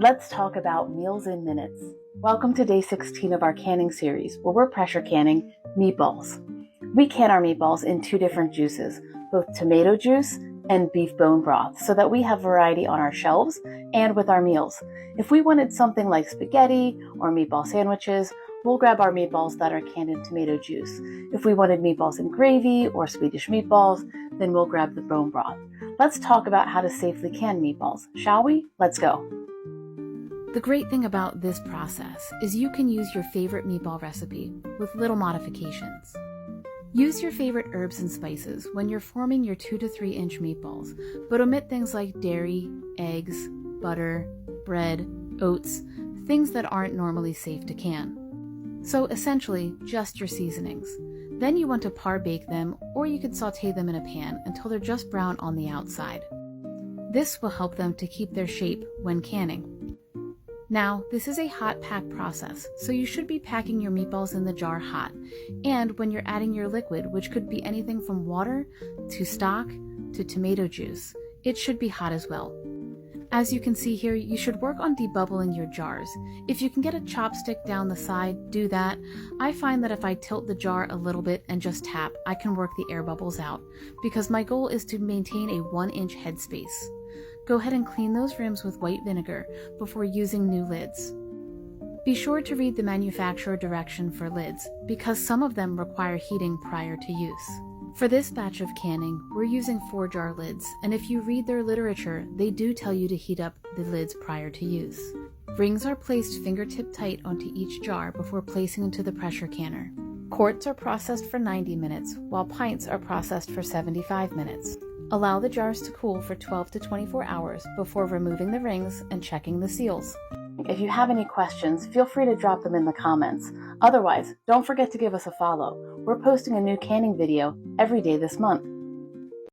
Let's talk about meals in minutes. Welcome to day 16 of our canning series, where we're pressure canning meatballs. We can our meatballs in two different juices, both tomato juice and beef bone broth, so that we have variety on our shelves and with our meals. If we wanted something like spaghetti or meatball sandwiches, we'll grab our meatballs that are canned in tomato juice. If we wanted meatballs in gravy or Swedish meatballs, then we'll grab the bone broth. Let's talk about how to safely can meatballs, shall we? Let's go. The great thing about this process is you can use your favorite meatball recipe with little modifications. Use your favorite herbs and spices when you're forming your 2 to 3 inch meatballs, but omit things like dairy, eggs, butter, bread, oats, things that aren't normally safe to can. So essentially, just your seasonings. Then you want to par bake them, or you could saute them in a pan until they're just brown on the outside. This will help them to keep their shape when canning. Now, this is a hot pack process, so you should be packing your meatballs in the jar hot. And when you're adding your liquid, which could be anything from water to stock to tomato juice, it should be hot as well. As you can see here, you should work on debubbling your jars. If you can get a chopstick down the side, do that. I find that if I tilt the jar a little bit and just tap, I can work the air bubbles out, because my goal is to maintain a 1-inch headspace. Go ahead and clean those rims with white vinegar before using new lids. Be sure to read the manufacturer direction for lids, because some of them require heating prior to use. For this batch of canning, we're using 4-jar lids, and if you read their literature, they do tell you to heat up the lids prior to use. Rings are placed fingertip tight onto each jar before placing into the pressure canner. Quarts are processed for 90 minutes, while pints are processed for 75 minutes. Allow the jars to cool for 12 to 24 hours before removing the rings and checking the seals. If you have any questions, feel free to drop them in the comments. Otherwise, don't forget to give us a follow. We're posting a new canning video every day this month.